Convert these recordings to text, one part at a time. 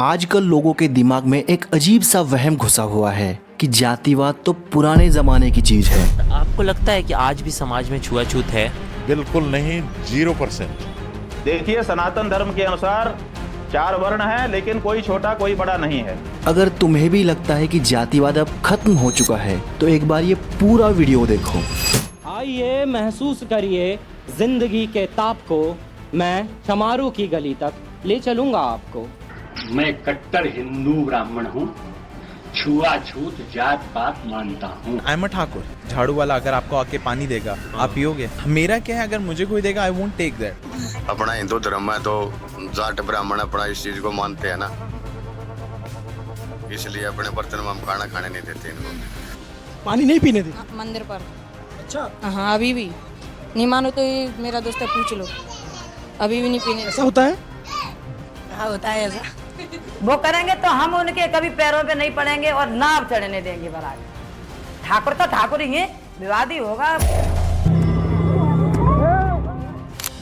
आजकल लोगों के दिमाग में एक अजीब सा वहम घुसा हुआ है कि जातिवाद तो पुराने जमाने की चीज है। आपको लगता है कि आज भी समाज में छुआछूत है? बिल्कुल नहीं, 0%। देखिए, सनातन धर्म के अनुसार 4 वर्ण है, लेकिन कोई छोटा कोई बड़ा नहीं है। अगर तुम्हें भी लगता है कि जातिवाद अब खत्म हो चुका है तो एक बार ये पूरा वीडियो देखो। आइए महसूस करिए जिंदगी के ताप को, मैं समारोह की गली तक ले चलूंगा आपको। मैं कट्टर हिंदू ब्राह्मण हूँ, छुआछूत जात पात मानता हूँ। I am a Thakur. झाड़ू वाला अगर आपको आके पानी देगा आप पियोगे? मेरा क्या है, अगर मुझे कोई देगा आई वोंट टेक दैट। अपना हिंदू धर्म है तो जाट ब्राह्मण अपना इस चीज को मानते हैं ना, इसलिए अपने बर्तन में हम खाना खाने नहीं देते इनको। पानी नहीं पीने देते मंदिर पर। अच्छा, हाँ, अभी भी नहीं मानो तो ये मेरा दोस्त है, पूछ लो, अभी भी नहीं पीने। ऐसा होता है? हाँ, होता है ऐसा। वो करेंगे तो हम उनके कभी पैरों पे नहीं पड़ेंगे और ना आप चढ़ने देंगे बराबर। ठाकुर तो ठाकुर ही है, विवाद ही होगा।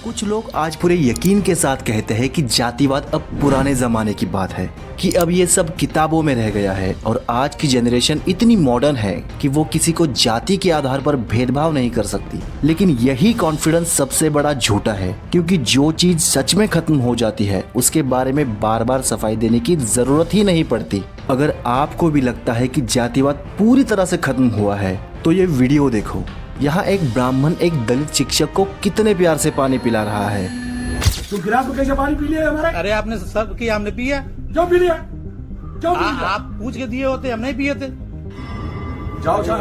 कुछ लोग आज पूरे यकीन के साथ कहते हैं कि जातिवाद अब पुराने जमाने की बात है, कि अब ये सब किताबों में रह गया है और आज की जनरेशन इतनी मॉडर्न है कि वो किसी को जाति के आधार पर भेदभाव नहीं कर सकती। लेकिन यही कॉन्फिडेंस सबसे बड़ा झूठा है, क्योंकि जो चीज सच में खत्म हो जाती है उसके बारे में बार बार सफाई देने की जरूरत ही नहीं पड़ती। अगर आपको भी लगता है कि जातिवाद पूरी तरह से खत्म हुआ है तो ये वीडियो देखो। यहाँ एक ब्राह्मण एक दलित शिक्षक को कितने प्यार से पानी पिला रहा है। तो गिलास में कैसे पानी पी लिया हमारा? अरे आपने सब किया, हमने पिया। क्यों पी लिया? क्यों पी लिया? आप पूछ के दिए होते, हम नहीं पिए थे। जाओ जाओ।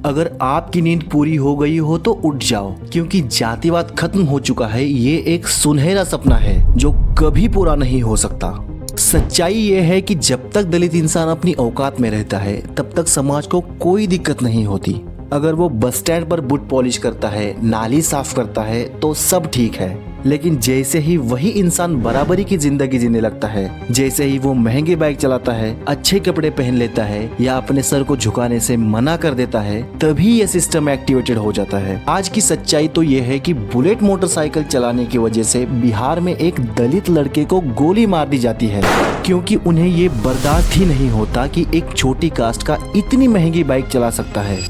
अगर आपकी नींद पूरी हो गई हो तो उठ जाओ, क्योंकि जातिवाद खत्म हो चुका है। ये एक सुनहरा सपना है जो कभी पूरा नहीं हो सकता। सच्चाई ये है कि जब तक दलित इंसान अपनी औकात में रहता है तब तक समाज को कोई दिक्कत नहीं होती। अगर वो बस स्टैंड पर बूट पॉलिश करता है, नाली साफ करता है तो सब ठीक है। लेकिन जैसे ही वही इंसान बराबरी की जिंदगी जीने लगता है, जैसे ही वो महंगे बाइक चलाता है, अच्छे कपड़े पहन लेता है या अपने सर को झुकाने से मना कर देता है, तभी ये सिस्टम एक्टिवेटेड हो जाता है। आज की सच्चाई तो ये है कि बुलेट मोटरसाइकिल चलाने की वजह से बिहार में एक दलित लड़के को गोली मार दी जाती है, क्योंकि उन्हें ये बर्दाश्त ही नहीं होता कि एक छोटी कास्ट का इतनी महंगी बाइक चला सकता है।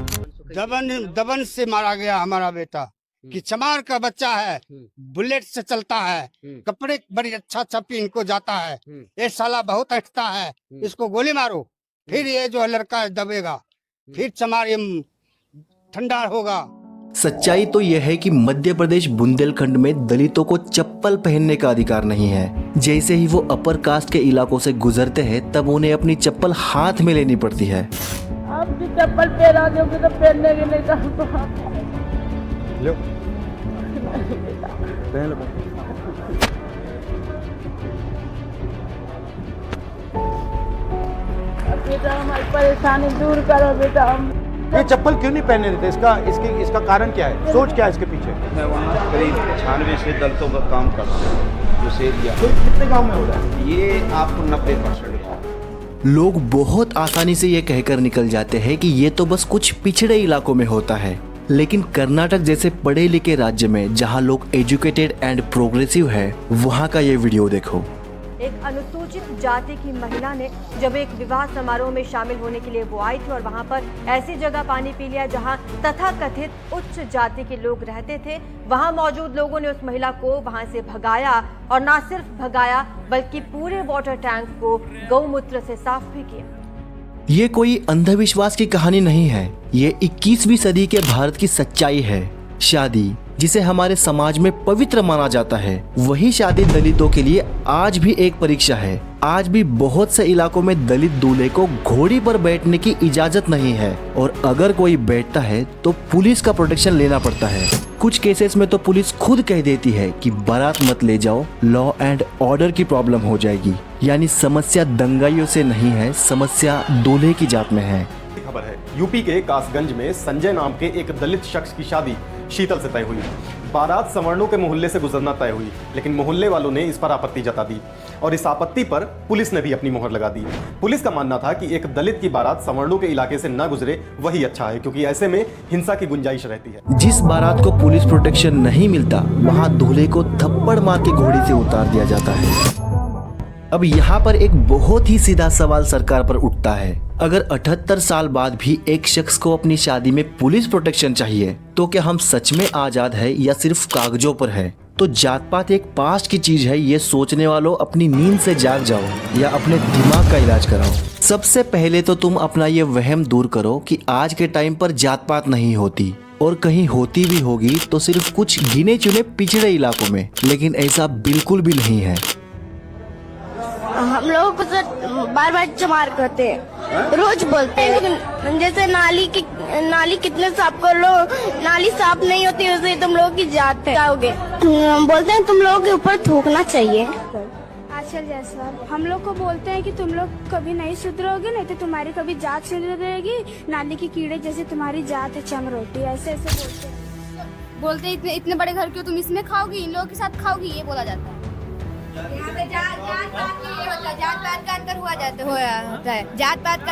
दबन से मारा गया हमारा बेटा, कि चमार का बच्चा है, बुलेट से चलता है, कपड़े बड़ी अच्छा अच्छा पहन को जाता है, ये साला बहुत हटता है, इसको गोली मारो, फिर ये जो लड़का दबेगा, फिर चमार ये ठंडा होगा। सच्चाई तो यह है कि मध्य प्रदेश बुंदेलखंड में दलितों को चप्पल पहनने का अधिकार नहीं है। जैसे ही वो अपर कास्ट के इलाकों से गुजरते हैं तब उन्हें अपनी चप्पल हाथ में लेनी पड़ती है। आप जो चप्पल पहना दोगे तो पहनने के नहीं लो। बेटा, हमारी परेशानी दूर करो बेटा। हम ये चप्पल क्यों नहीं पहनने देते? इसका कारण क्या है? सोच क्या है इसके पीछे? मैं वहाँ करीब 96 से दलितों का काम करता हूँ, जो से एरिया कितने गाँव में हो रहा है ये आपको 90%। लोग बहुत आसानी से ये कहकर निकल जाते हैं कि ये तो बस कुछ पिछड़े इलाकों में होता है, लेकिन कर्नाटक जैसे पढ़े लिखे राज्य में जहाँ लोग एजुकेटेड एंड प्रोग्रेसिव है, वहाँ का ये वीडियो देखो। एक अनुसूचित जाति की महिला ने जब एक विवाह समारोह में शामिल होने के लिए वो आई थी और वहां पर ऐसी जगह पानी पी लिया जहां तथाकथित उच्च जाति के लोग रहते थे। वहां मौजूद लोगों ने उस महिला को वहां से भगाया और न सिर्फ भगाया बल्कि पूरे वाटर टैंक को गौमूत्र से साफ भी किया। ये कोई अंधविश्वास की कहानी नहीं है, ये 21वीं सदी के भारत की सच्चाई है। शादी जिसे हमारे समाज में पवित्र माना जाता है, वही शादी दलितों के लिए आज भी एक परीक्षा है। आज भी बहुत से इलाकों में दलित दूल्हे को घोड़ी पर बैठने की इजाजत नहीं है और अगर कोई बैठता है तो पुलिस का प्रोटेक्शन लेना पड़ता है। कुछ केसेस में तो पुलिस खुद कह देती है कि बारात मत ले जाओ, लॉ एंड ऑर्डर की प्रॉब्लम हो जाएगी। यानी समस्या दंगाइयों से नहीं है, समस्या दूल्हे की जात में है। खबर है, यूपी के कासगंज में संजय नाम के एक दलित शख्स की शादी शीतल से तय हुई। बारात सवर्णों के मोहल्ले से गुजरना तय हुई, लेकिन मोहल्ले वालों ने इस पर आपत्ति जता दी और इस आपत्ति पर पुलिस ने भी अपनी मोहर लगा दी। पुलिस का मानना था कि एक दलित की बारात सवर्णों के इलाके से न गुजरे वही अच्छा है, क्योंकि ऐसे में हिंसा की गुंजाइश रहती है। जिस बारात को पुलिस प्रोटेक्शन नहीं मिलता, वहाँ दूल्हे को थप्पड़ मार के घोड़ी से उतार दिया जाता है। अब यहाँ पर एक बहुत ही सीधा सवाल सरकार पर उठता है, अगर 78 साल बाद भी एक शख्स को अपनी शादी में पुलिस प्रोटेक्शन चाहिए तो क्या हम सच में आजाद है या सिर्फ कागजों पर है? तो जात पात एक पास्ट की चीज है, ये सोचने वालों अपनी नींद से जाग जाओ या अपने दिमाग का इलाज कराओ। सबसे पहले तो तुम अपना ये वहम दूर करो कि आज के टाइम पर जात पात नहीं होती, और कहीं होती भी होगी तो सिर्फ कुछ गिने चुने पिछड़े इलाकों में, लेकिन ऐसा बिल्कुल भी नहीं है। हम लोग बार बार चमार करते हैं, रोज बोलते हैं जैसे नाली कितने साफ कर लो, नाली साफ नहीं होती उसे तुम लोग की जात है, बोलते हैं तुम लोगों के ऊपर थूकना चाहिए। आचल जायसवाल हम लोग को बोलते हैं कि तुम लोग कभी नहीं सुधरोगे, नहीं तो तुम्हारी कभी जात सुधरेगी, नाली के कीड़े जैसे तुम्हारी जात है चमरोटी, ऐसे ऐसे बोलते हैं। इतने बड़े घर क्यों तुम इसमें खाओगी, इन लोगों के साथ खाओगी, ये बोला जाता है। यहाँ पे जात पात का अंतर होता है, जात पात का,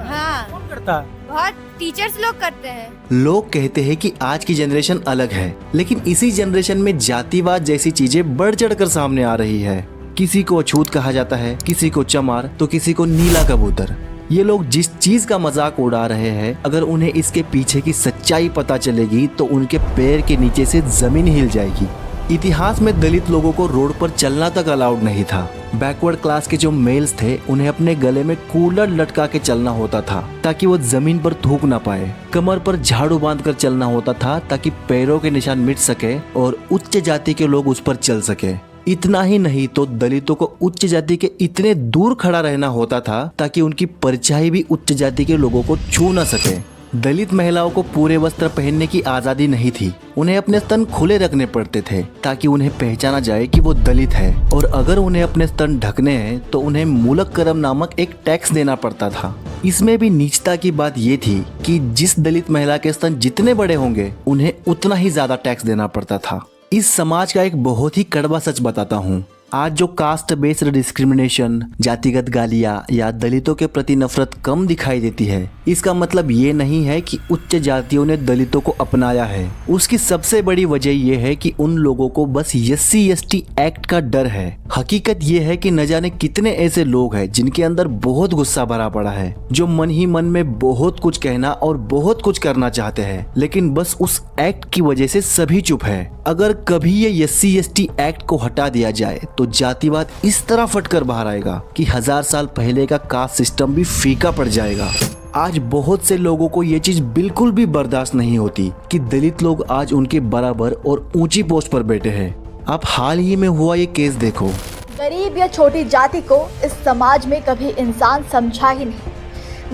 हाँ कौन करता है? बहुत टीचर्स लोग करते हैं। लोग कहते हैं कि आज की जनरेशन अलग है, लेकिन इसी जनरेशन में जातिवाद जैसी चीजें बढ़ चढ़ कर सामने आ रही है। किसी को अछूत कहा जाता है, किसी को चमार, तो किसी को नीला कबूतर। ये लोग जिस चीज का मजाक उड़ा रहे हैं, अगर उन्हें इसके पीछे की सच्चाई पता चलेगी तो उनके पैर के नीचे से जमीन हिल जाएगी। इतिहास में दलित लोगों को रोड पर चलना तक अलाउड नहीं था। बैकवर्ड क्लास के जो मेल्स थे उन्हें अपने गले में कूलर लटका के चलना होता था ताकि वो जमीन पर थूक ना पाए। कमर पर झाड़ू बांधकर चलना होता था ताकि पैरों के निशान मिट सके और उच्च जाति के लोग उस पर चल सके। इतना ही नहीं तो दलितों को उच्च जाति के इतने दूर खड़ा रहना होता था ताकि उनकी परछाई भी उच्च जाति के लोगों को छू न सके। दलित महिलाओं को पूरे वस्त्र पहनने की आजादी नहीं थी, उन्हें अपने स्तन खुले रखने पड़ते थे ताकि उन्हें पहचाना जाए कि वो दलित है, और अगर उन्हें अपने स्तन ढकने हैं तो उन्हें मूलक-करम नामक एक टैक्स देना पड़ता था। इसमें भी नीचता की बात ये थी कि जिस दलित महिला के स्तन जितने बड़े होंगे उन्हें उतना ही ज्यादा टैक्स देना पड़ता था। इस समाज का एक बहुत ही कड़वा सच बताता हूँ। आज जो कास्ट बेस्ड डिस्क्रिमिनेशन, जातिगत गालियां या दलितों के प्रति नफरत कम दिखाई देती है, इसका मतलब ये नहीं है कि उच्च जातियों ने दलितों को अपनाया है। उसकी सबसे बड़ी वजह यह है कि उन लोगों को बस SC/ST एक्ट का डर है। हकीकत ये है कि न जाने कितने ऐसे लोग हैं जिनके अंदर बहुत गुस्सा भरा पड़ा है, जो मन ही मन में बहुत कुछ कहना और बहुत कुछ करना चाहते हैं, लेकिन बस उस एक्ट की वजह से सभी चुप है। अगर कभी ये SC/ST एक्ट को हटा दिया जाए तो जातिवाद इस तरह फटकर बाहर आएगा कि 1000 साल पहले का कास्ट सिस्टम भी फीका पड़ जाएगा। आज बहुत से लोगों को ये चीज बिल्कुल भी बर्दाश्त नहीं होती कि दलित लोग आज उनके बराबर और ऊंची पोस्ट पर बैठे हैं। आप हाल ही में हुआ ये केस देखो। गरीब या छोटी जाति को इस समाज में कभी इंसान समझा ही नहीं।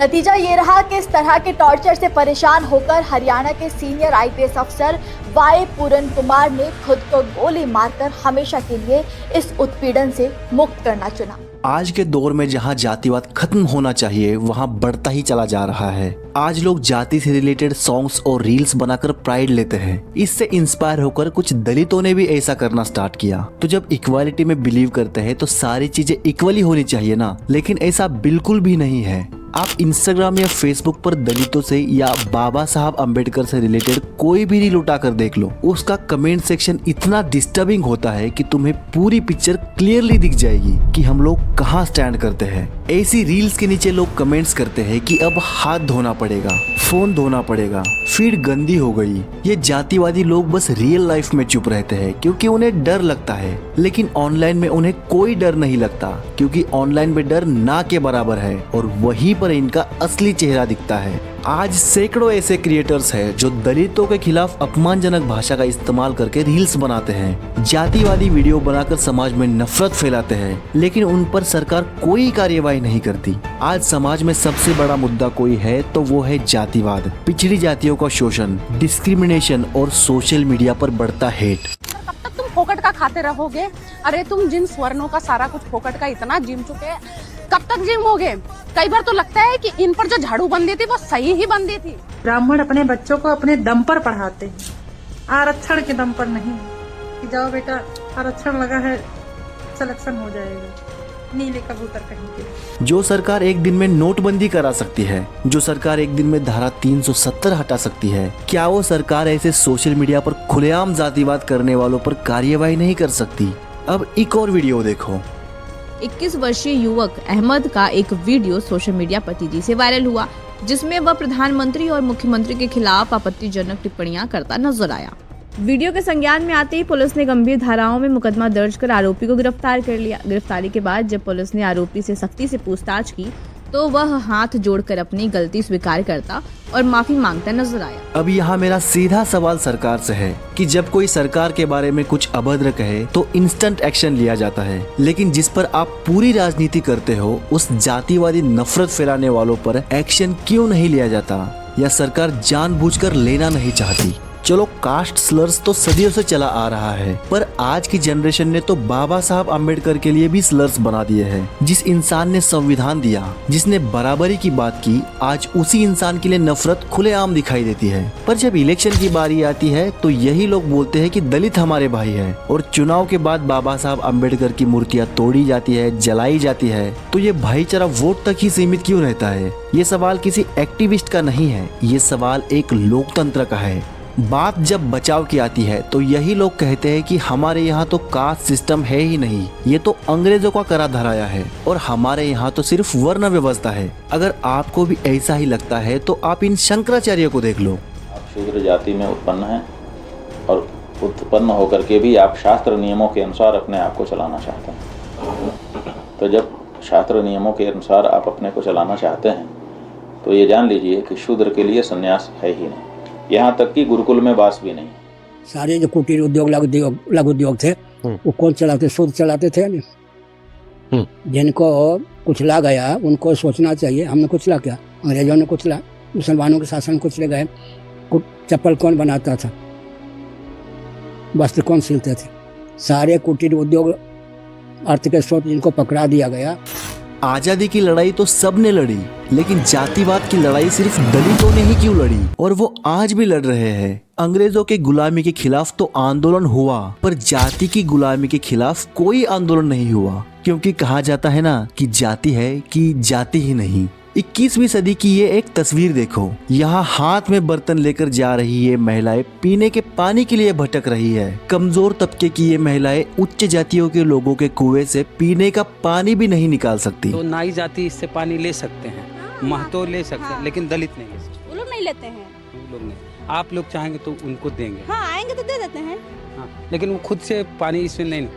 नतीजा ये रहा कि इस तरह के टॉर्चर से परेशान होकर हरियाणा के सीनियर IPS अफसर वाई पूरन कुमार ने खुद को गोली मारकर हमेशा के लिए इस उत्पीड़न से मुक्त करना चुना। आज के दौर में जहां जातिवाद खत्म होना चाहिए वहां बढ़ता ही चला जा रहा है। आज लोग जाति से रिलेटेड सॉन्ग्स और रील्स बनाकर प्राइड लेते हैं। इससे इंस्पायर होकर कुछ दलितों ने भी ऐसा करना स्टार्ट किया। तो जब इक्वालिटी में बिलीव करते हैं तो सारी चीजें इक्वली होनी चाहिए ना, लेकिन ऐसा बिल्कुल भी नहीं है। आप इंस्टाग्राम या फेसबुक पर दलितों से या बाबा साहब अम्बेडकर से रिलेटेड कोई भी रील उठा कर देख लो, उसका कमेंट सेक्शन इतना डिस्टर्बिंग होता है कि तुम्हें पूरी पिक्चर क्लियरली दिख जाएगी कि हम लोग कहाँ स्टैंड करते हैं। ऐसी रील्स के नीचे लोग कमेंट्स करते हैं कि अब हाथ धोना पड़ेगा, फोन धोना पड़ेगा, फीड गंदी हो गई। ये जातिवादी लोग बस रियल लाइफ में चुप रहते हैं क्योंकि उन्हें डर लगता है, लेकिन ऑनलाइन में उन्हें कोई डर नहीं लगता क्योंकि ऑनलाइन में डर ना के बराबर है और वहीं पर इनका असली चेहरा दिखता है। आज सैकड़ों ऐसे क्रिएटर्स हैं जो दलितों के खिलाफ अपमानजनक भाषा का इस्तेमाल करके रील्स बनाते हैं, जातिवादी वीडियो बनाकर समाज में नफरत फैलाते हैं, लेकिन उन पर सरकार कोई कार्यवाही नहीं करती। आज समाज में सबसे बड़ा मुद्दा कोई है तो वो है जातिवाद, पिछड़ी जातियों का शोषण, डिस्क्रिमिनेशन और सोशल मीडिया पर बढ़ता हेट। कब तक तुम फोकट का खाते रहोगे? अरे तुम जिन स्वर्णों का सारा कुछ फोकट का इतना जिम चुके हैं, कब तक जिमोगे? कई बार तो लगता है कि इन पर जो झाड़ू बंदी थी वो सही ही बंदी थी। ब्राह्मण अपने बच्चों को अपने दम पर पढ़ाते हैं, आरक्षण के दम पर नहीं कि जाओ बेटा आरक्षण लगा है सिलेक्शन हो जाएगा, नीले कबूतर कहीं के। जो सरकार एक दिन में नोटबंदी करा सकती है, जो सरकार एक दिन में धारा 370 हटा सकती है, क्या वो सरकार ऐसे सोशल मीडिया पर खुलेआम जातिवाद करने वालों पर कार्यवाही नहीं कर सकती? अब एक और वीडियो देखो। 21 वर्षीय युवक अहमद का एक वीडियो सोशल मीडिया पर तेजी से वायरल हुआ, जिसमें वह प्रधानमंत्री और मुख्यमंत्री के खिलाफ आपत्तिजनक टिप्पणियां करता नजर आया। वीडियो के संज्ञान में आते ही पुलिस ने गंभीर धाराओं में मुकदमा दर्ज कर आरोपी को गिरफ्तार कर लिया। गिरफ्तारी के बाद जब पुलिस ने आरोपी से सख्ती से पूछताछ की तो वह हाथ जोड़कर अपनी गलती स्वीकार करता और माफी मांगता नजर आया। अब यहाँ मेरा सीधा सवाल सरकार से है कि जब कोई सरकार के बारे में कुछ अभद्र कहे तो इंस्टेंट एक्शन लिया जाता है, लेकिन जिस पर आप पूरी राजनीति करते हो उस जातिवादी नफरत फैलाने वालों पर एक्शन क्यों नहीं लिया जाता, या सरकार जानबूझकर लेना नहीं चाहती? चलो कास्ट स्लर्स तो सदियों से चला आ रहा है, पर आज की जनरेशन ने तो बाबा साहब आम्बेडकर के लिए भी स्लर्स बना दिए हैं। जिस इंसान ने संविधान दिया, जिसने बराबरी की बात की, आज उसी इंसान के लिए नफरत खुलेआम दिखाई देती है। पर जब इलेक्शन की बारी आती है तो यही लोग बोलते हैं कि दलित हमारे भाई है, और चुनाव के बाद बाबा साहब आम्बेडकर की मूर्तियाँ तोड़ी जाती है, जलाई जाती है। तो ये भाईचारा वोट तक ही सीमित क्यों रहता है? ये सवाल किसी एक्टिविस्ट का नहीं है, ये सवाल एक लोकतंत्र का है। बात जब बचाव की आती है तो यही लोग कहते हैं कि हमारे यहाँ तो कास्ट सिस्टम है ही नहीं, ये तो अंग्रेजों का करा धराया है, और हमारे यहाँ तो सिर्फ वर्ण व्यवस्था है। अगर आपको भी ऐसा ही लगता है तो आप इन शंकराचार्य को देख लो। आप शूद्र जाति में उत्पन्न हैं और उत्पन्न होकर के भी आप शास्त्र नियमों के अनुसार अपने आप को चलाना चाहते हैं। तो जब शास्त्र नियमों के अनुसार आप अपने को चलाना चाहते हैं तो ये जान लीजिए कि शूद्र के लिए संन्यास है ही नहीं, यहाँ तक कि गुरुकुल में वास भी नहीं। सारे जो कुटीर उद्योग लघु उद्योग थे वो कौन चलाते? शूद्र चलाते थे ना। जिनको कुचला गया उनको सोचना चाहिए, हमने कुचला क्या? अंग्रेजों ने कुचला, मुसलमानों के शासन कुचले गए। चप्पल कौन बनाता था? वस्त्र कौन सिलते थे? सारे कुटीर उद्योग अर्थ के स्रोत जिनको पकड़ा दिया गया। आजादी की लड़ाई तो सबने लड़ी, लेकिन जातिवाद की लड़ाई सिर्फ दलितों ने ही क्यों लड़ी? और वो आज भी लड़ रहे हैं। अंग्रेजों के गुलामी के खिलाफ तो आंदोलन हुआ, पर जाति की गुलामी के खिलाफ कोई आंदोलन नहीं हुआ, क्योंकि कहा जाता है ना कि जाति है कि जाति ही नहीं। 21वीं सदी की ये एक तस्वीर देखो, यहाँ हाथ में बर्तन लेकर जा रही ये महिलाएं पीने के पानी के लिए भटक रही है। कमजोर तबके की ये महिलाएं उच्च जातियों के लोगों के कुएं से पीने का पानी भी नहीं निकाल सकती। तो नाई जाति इससे पानी ले सकते हैं, महतो ले सकते हैं, लेकिन दलित नहीं ले सकते। वो लोग नहीं लेते हैं, वो लोग नहीं। आप लोग चाहेंगे तो उनको देंगे। हाँ, आएंगे तो दे देते हैं। हाँ, लेकिन वो खुद से पानी इसमें नहीं।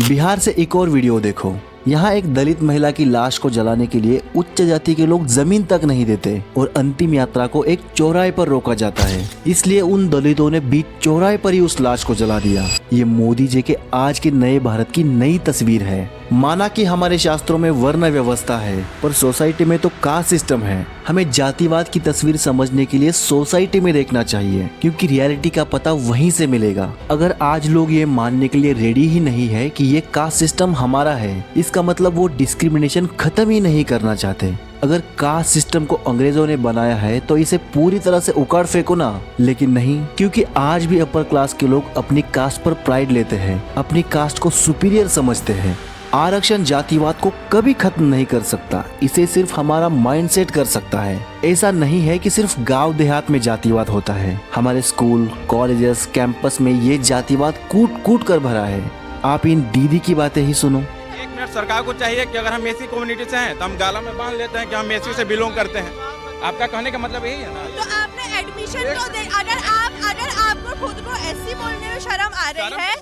बिहार से एक और वीडियो देखो, यहाँ एक दलित महिला की लाश को जलाने के लिए उच्च जाति के लोग जमीन तक नहीं देते और अंतिम यात्रा को एक चौराहे पर रोका जाता है। इसलिए उन दलितों ने बीच चौराहे पर ही उस लाश को जला दिया। ये मोदी जी के आज के नए भारत की नई तस्वीर है। माना कि हमारे शास्त्रों में वर्ण व्यवस्था है, पर सोसाइटी में तो कास्ट सिस्टम है। हमें जातिवाद की तस्वीर समझने के लिए सोसाइटी में देखना चाहिए, क्योंकि रियलिटी का पता वहीं से मिलेगा। अगर आज लोग ये मानने के लिए रेडी ही नहीं है कि ये कास्ट सिस्टम हमारा है, इसका मतलब वो डिस्क्रिमिनेशन खत्म ही नहीं करना चाहते। अगर कास्ट सिस्टम को अंग्रेजों ने बनाया है तो इसे पूरी तरह से उखाड़ फेंको ना, लेकिन नहीं, क्योंकि आज भी अपर क्लास के लोग अपनी कास्ट पर प्राइड लेते हैं, अपनी कास्ट को सुपीरियर समझते हैं। आरक्षण जातिवाद को कभी खत्म नहीं कर सकता, इसे सिर्फ हमारा माइंडसेट कर सकता है। ऐसा नहीं है कि सिर्फ गांव देहात में जातिवाद होता है, हमारे स्कूल, कॉलेजेस, कैंपस में ये जातिवाद कूट कूट कर भरा है। आप इन दीदी की बातें ही सुनो। एक मिनट, सरकार को चाहिए कि अगर हम एसी कम्युनिटी से हैं तो हम गाला में बांध लेते हैं कि हम एसी से बिलोंग करते हैं। आपका कहने का मतलब यही है ना? तो आपने एडमिशन क्यों दे? अगर आपको खुद को एससी बोलने में शर्म आ रही है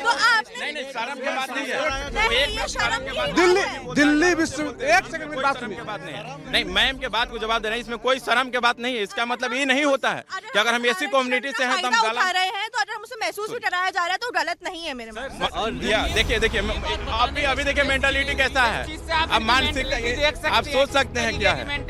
तो आपने नहीं, शर्म की बात नहीं है। ये शर्म की दिल्ली विश्वविद्यालय, एक सेकंड में बात सुनिए। नहीं, मैम के बात को जवाब दे रहे हैं, इसमें कोई शर्म की बात नहीं है। इसका मतलब ये नहीं होता है कि अगर हम एसी कम्युनिटी से हैं तो हम उठा रहे हैं, तो अगर हमसे महसूस भी कराया जा रहा है तो गलत नहीं है मेरे में। और देखिए आप भी अभी देखिए मेंटालिटी कैसा है। अब मानसिक आप सोच सकते हैं क्या है।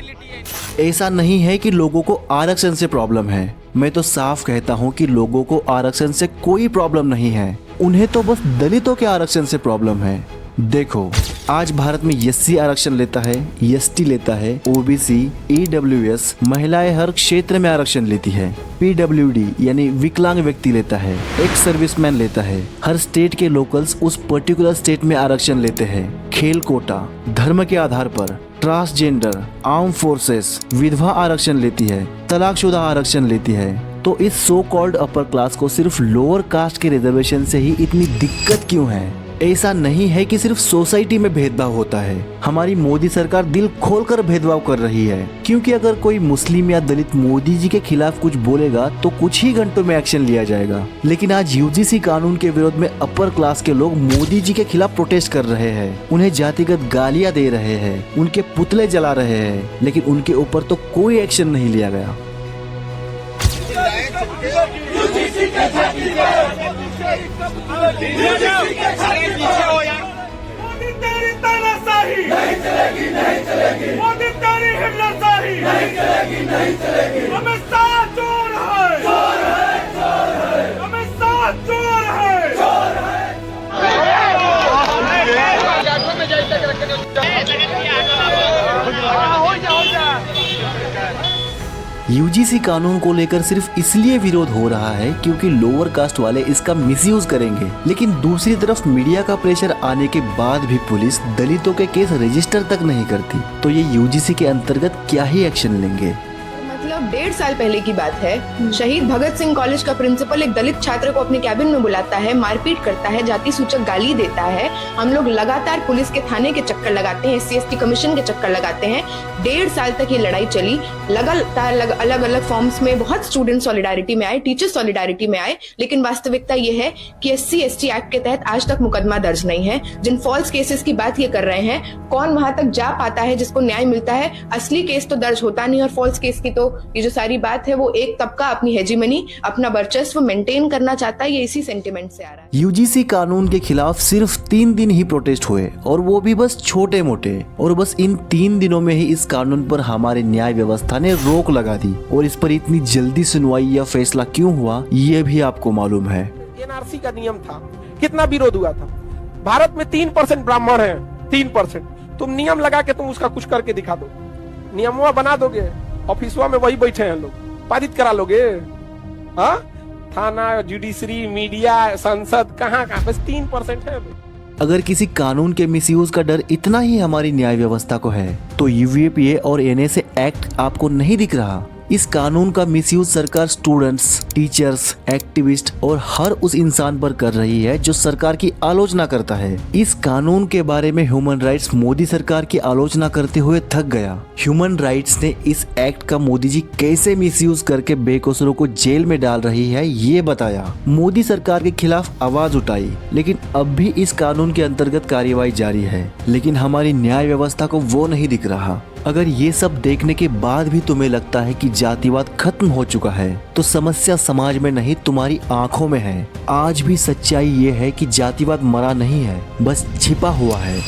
ऐसा नहीं है कि लोगों को आरक्षण से प्रॉब्लम है। मैं तो साफ कहता हूँ कि लोगों को आरक्षण से कोई प्रॉब्लम नहीं है, उन्हें तो बस दलितों के आरक्षण से प्रॉब्लम है। देखो, आज भारत में एससी आरक्षण लेता है, एसटी लेता है, ओबीसी, ईडब्ल्यूएस, महिलाएं हर क्षेत्र में आरक्षण लेती है, पीडब्ल्यूडी यानी विकलांग व्यक्ति लेता है, एक्स सर्विसमैन लेता है। हर स्टेट के लोकल्स उस पर्टिकुलर स्टेट में आरक्षण लेते हैं। खेल कोटा, धर्म के आधार पर, ट्रांसजेंडर, आर्म फोर्सेस, विधवा आरक्षण लेती है, तलाकशुदा आरक्षण लेती है। तो इस सो कॉल्ड अपर क्लास को सिर्फ लोअर कास्ट के रिजर्वेशन से ही इतनी दिक्कत क्यों है? ऐसा नहीं है कि सिर्फ सोसाइटी में भेदभाव होता है। हमारी मोदी सरकार दिल खोलकर भेदभाव कर रही है, क्योंकि अगर कोई मुस्लिम या दलित मोदी जी के खिलाफ कुछ बोलेगा तो कुछ ही घंटों में एक्शन लिया जाएगा। लेकिन आज यूजीसी कानून के विरोध में अपर क्लास के लोग मोदी जी के खिलाफ प्रोटेस्ट कर रहे हैं, उन्हें जातिगत गालियां दे रहे हैं, उनके पुतले जला रहे हैं, लेकिन उनके ऊपर तो कोई एक्शन नहीं लिया गया। मोदी तेरी तानाशाही नहीं चलेगी, नहीं चलेगी। मोदी तेरी हिटलरशाही नहीं चलेगी, नहीं चलेगी। हमें साथ चोर है, चोर है, चोर है। हमें साथ चोर है, चोर है। यूजीसी कानून को लेकर सिर्फ इसलिए विरोध हो रहा है क्योंकि लोअर कास्ट वाले इसका मिसयूज करेंगे, लेकिन दूसरी तरफ मीडिया का प्रेशर आने के बाद भी पुलिस दलितों के केस रजिस्टर तक नहीं करती, तो ये यूजीसी के अंतर्गत क्या ही एक्शन लेंगे। मतलब 1.5 साल पहले की बात है, शहीद भगत सिंह कॉलेज का प्रिंसिपल एक दलित छात्र को अपने कैबिन में बुलाता है, मारपीट करता है, जाति सूचक गाली देता है। हम लोग लगातार पुलिस के थाने के चक्कर लगाते हैं, SC/ST कमीशन के चक्कर लगाते हैं। 1.5 साल तक ये लड़ाई चली, लगातार अलग अलग फॉर्म्स में बहुत स्टूडेंट सॉलिडारिटी में आए, टीचर सॉलिडारिटी में आए, लेकिन वास्तविकता ये है कि SC/ST एक्ट के तहत आज तक मुकदमा दर्ज नहीं है। जिन फॉल्स केसेस की बात ये कर रहे हैं, कौन वहां तक जा पाता है जिसको न्याय मिलता है? असली केस तो दर्ज होता नहीं, और फॉल्स केस की तो ये जो सारी बात है वो एक तबका अपनी हेजीमनी, अपना वर्चस्व मेंटेन करना चाहता है। ये इसी सेंटिमेंट से आ रहा है। यूजीसी कानून के खिलाफ सिर्फ 3 दिन ही प्रोटेस्ट हुए, और वो भी बस छोटे मोटे, और बस इन 3 दिनों में ही इस कानून पर हमारे न्याय व्यवस्था ने रोक लगा दी। और इस पर इतनी जल्दी सुनवाई या फैसला क्यों हुआ, ये भी आपको मालूम है। NRC का नियम था, कितना विरोध हुआ था। भारत में 3% ब्राह्मण है, 3%। तुम नियम लगा के तुम उसका कुछ करके दिखा दो, नियमवा बना दोगे, ऑफिसवा में वही बैठे हैं लोग, पारित करा लोगे। हाँ, थाना, जुडिशरी, मीडिया, संसद, कहाँ बस 3% है। अगर किसी कानून के मिसयूज का डर इतना ही हमारी न्याय व्यवस्था को है, तो UVPA और NSA एक्ट आपको नहीं दिख रहा। इस कानून का मिसयूज सरकार स्टूडेंट्स, टीचर्स, एक्टिविस्ट और हर उस इंसान पर कर रही है जो सरकार की आलोचना करता है। इस कानून के बारे में ह्यूमन राइट्स मोदी सरकार की आलोचना करते हुए थक गया। ह्यूमन राइट्स ने इस एक्ट का मोदी जी कैसे मिसयूज करके बेकसूरों को जेल में डाल रही है ये बताया। मोदी सरकार के खिलाफ आवाज उठाई, लेकिन अब भी इस कानून के अंतर्गत कार्यवाही जारी है, लेकिन हमारी न्याय व्यवस्था को वो नहीं दिख रहा। अगर ये सब देखने के बाद भी तुम्हें लगता है कि जातिवाद खत्म हो चुका है, तो समस्या समाज में नहीं तुम्हारी आंखों में है। आज भी सच्चाई ये है कि जातिवाद मरा नहीं है, बस छिपा हुआ है।